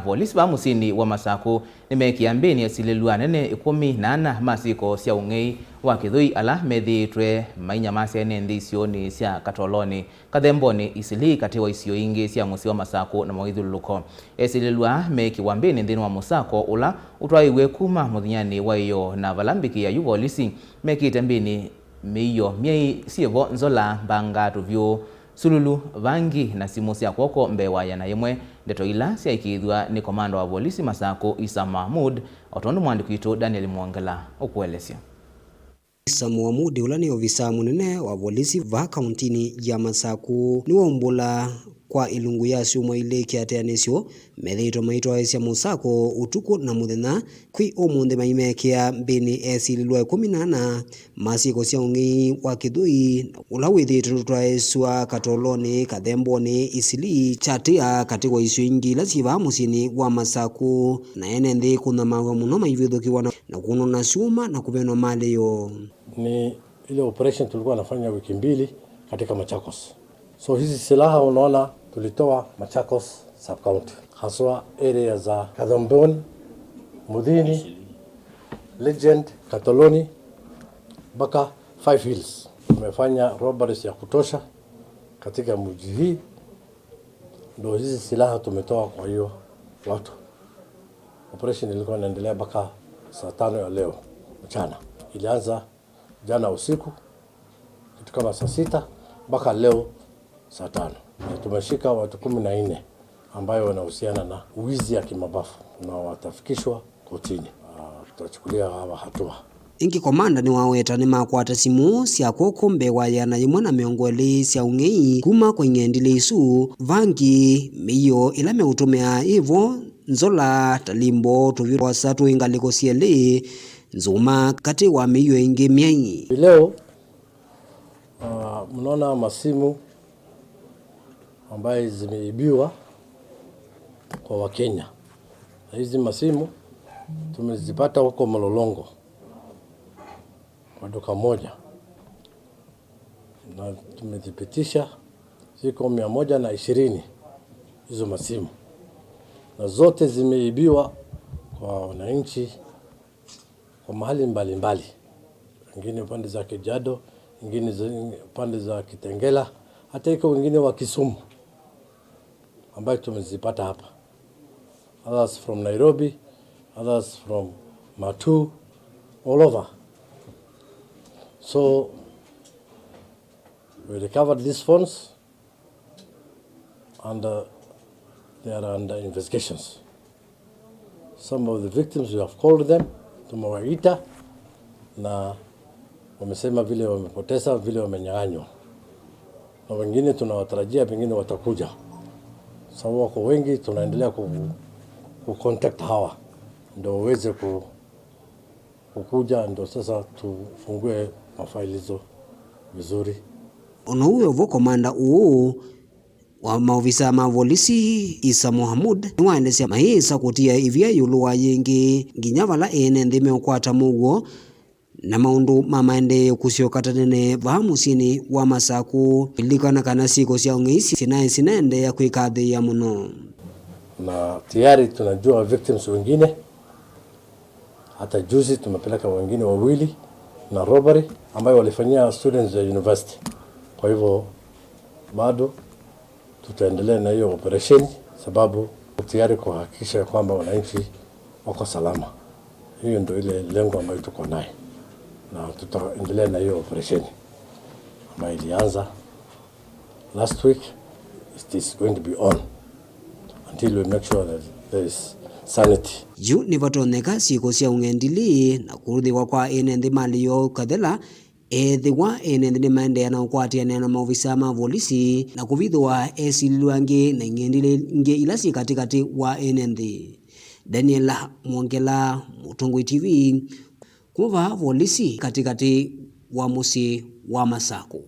Volisi ba musyini wa Masaku nimeekia mbini esililwa nene 14 masiko sya ung'ei wa kithui ala methiitwe mainyamaasya enenthi isioni sya Katoloni, Kathemboni, Eastleigh kati wa isio ingi sya musyi wa Masaku na mawithuluko. Esililwa meekiwa mbini nthini wa musako ula utwaiw'e Kuma muthenyani wa iyoo na valambiki ya Volisi mekite mbini miio myei sievo nzola mbanga tuvyu sululu vangi na simu sya kwoko mbewa yana yemwe. Ndeto ila syaikithwa ni komanda wa Volisi Masaku Issa Mohammud otondu mwandiki witu Daniel Mwongela ukuelesya. Issa Mohammud ula ni ofisa munene wa Volisi va kauntini ya Masaku ni wombula kwa ilungu ya syumwa ile kiateanisyo methiitwe maitwa sya musako utuku na muthenya kwi umunthe mainyamaasya mbini esililwa 14 masiko sya ung'ei wa kithui ula withitwe utwaiw'e Katoloni, Kathemboni, Eastleigh chatia kati wa isio ingi ila siva musyini wa Masaku na enenthi kunamawa muno maivithukiwa na kunona syuma na kuvenwa malio. Ni ile operation tulikuwa nafanya wiki mbili katika Machakos. So hizi silaha unaona tulitoa Machakos sub county, haswa area za Kathemboni, Nithini, Legend, Katoloni, mpaka 5 Hills. Tumefanya robberies ya kutosha katika mji hii, ndio hizi silaha tumetoa kwa hiyo watu. Operation ilikuwa inaendelea mpaka saa 5 ya leo mchana. Ilianza jana usiku kitu kama saa 6 mpaka leo saa 5. Tumeshika watu 14 ambayo wanahusiana na uwizi ya kimabafu na watafikishwa kotini. Tutachukulia hawa hatua. Ingi komanda ni waweta nimakwatie simu sya kwoko mbewa yana yemwe na miongoli sya ung'ei kuma kwenye ndili isu vangi miio ila meutumia ivo nzola talimbo tuvirwa satu ingaliko syeli nzuma kati wa miio ingi myei. Leo mnaona masimu ambaye zimeibiwa kwa Wakenya. Hizi masimu tumezipata huko Mlolongo kwa duka moja, na tumethibitisha ziko 120 hizo masimu, na zote zimeibiwa kwa wananchi kwa mahali mbalimbali, wengine pande za Kejado, wengine pande za Kitengela, hata iko wengine wa Kisumu ambayo tumezipata hapa. Others from Nairobi, others from Matu, all over. So we recovered these phones and they are under investigations. Some of the victims, we have called them, tumewaita na wamesema vile wamepoteza, vile wamenyang'anywa, na wengine tunawatarajia pengine watakuja. Sababu wako wengi, tunaendelea kucontact hawa ndio waweze kukuja, ndio sasa tufungue mafaili hizo vizuri. Ono uyo komanda uu wa maofisa ma Volisi Issa Mohammud niwaendesya maisa kutia ivya yulu wa yingi nginya vala enenthi meukwata muguo na maundu mamaendeeo kusyokatanene va musyini wa Masaku ilikana kana syiko sya ung'ei sinaendeea kwikathia muno. Na tayari tunajua victims wengine, hata juzi tumepeleka wengine wawili na robbery ambayo walifanyia students ya university. Kwa hivyo bado tutaendelea na hiyo operation, sababu tayari kuhakikisha kwamba wananchi wako salama. Hiyo ndio ile lengo ambayo tuko nayo, na tutaendelea na hiyo operation ambayo ilianza last week. It is going to be on until we make sure that there is sanity. Yu ni vatoneka syiko sya ung'endili na kuruthiwa kwa enenthi malio kathela ethiwa enenthi ni maendeea na ukwatiania na maofisa ma Volisi na kuvithwa esililwa ngi na ing'endili ngi ila si katikati wa enenthi. Daniel Mwongela, Mutungwi TV, kuma Volisi katikati wa musyi wa Masaku.